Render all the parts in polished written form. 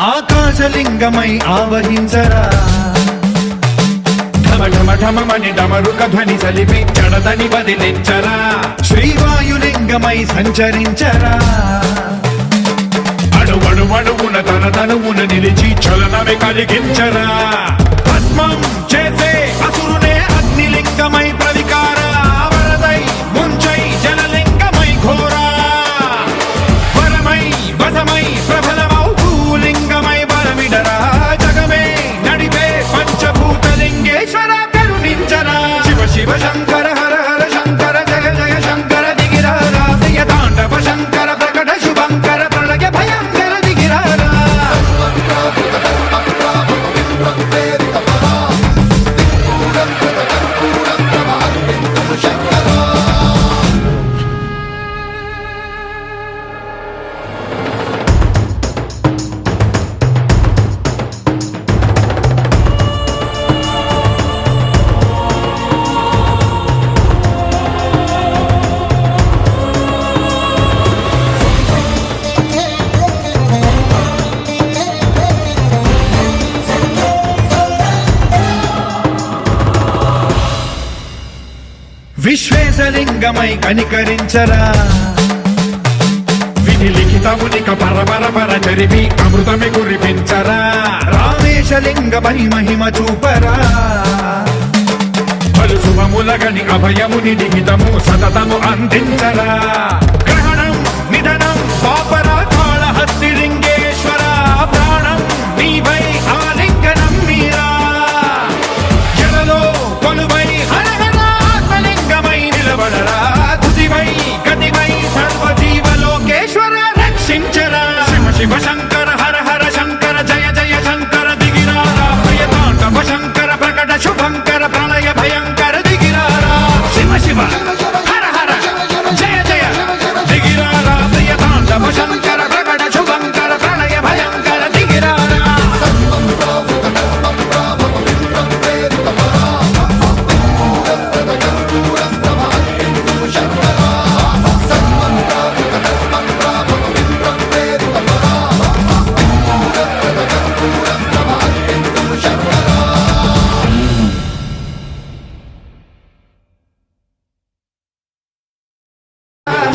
ఆకాశలింగమై ఆవహించరా ఢమ ఢమ ఢమమని డమరుక ధ్వని సలిపి జడదని బదిలించరా శ్రీవాయులింగమై సంచరించరా అణువణువున తన తనువున నిలిచి చలనమే కలిగించరా భస్మం చేసే అసురునే అగ్నిలింగమై ప్రవికార వరదై ముంచై జలలింగమై ఘోరా వరమై వసమై ప్రబలమౌ భూలింగమై బలమిడరా జగమే నడిపే పంచభూతలింగేశ్వర కరుణించరా శివ శివ శంకర హర హర శంకర జయ జయ శంకర దిగిరారా ప్రియ తాండవ శంకర ప్రకట శుభంకర ప్రళయ భయంకర దిగిరారా విశ్వేశలింగమై కనికరించరా విధి లిఖితమునిక పరపర జరిపి అమృతమి కురిపించరా రామేశలింగమై మహిమ చూపరా పలు శుభములగని అభయముని లిఖితము సతతము అందించరా గ్రహణం నిధనం పాపర కాళహస్తి లింగేశ్వర ప్రాణం నీవై ఆలింగనం మీరా జలలో కొలువై హర హర ఆత్మలింగమై నిలబడరా తుదివై గతివై సర్వజీవలోకేశ్వర రక్షించరా శివ శివ శంకర హర హర శంకర జయ జయ శంకర దిగిరారా ప్రియ తాండవ శంకర ప్రకట శుభంకర ప్రళయ భయంకర దిగిరారా శివ శివ హర హర జయ జయ దిగిరారా ప్రియ తాండవ శంకర ప్రకట శుభంకర ప్రళయ భయంకర దిగిరారా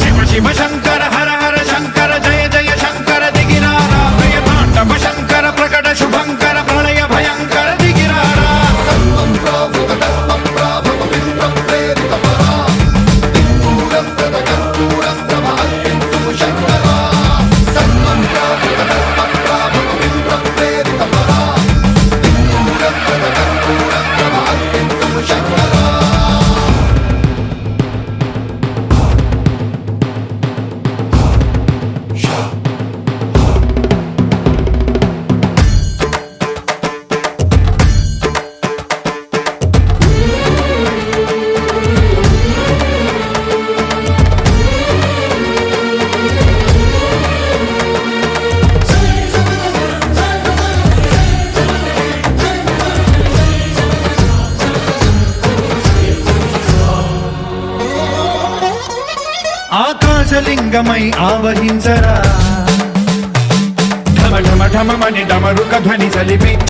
శివ శివ శంకర హర హర శంకర జయ జయ శంకర దిగిరారా ప్రియ తాండవ శంకర ప్రకట శుభంకర ప్రళయ భయంకర దిగిరారా ఆకాశలింగమై ఆవహించరా ఢమ ఢమ ఢమమని డమరుక ధ్వని సలిపి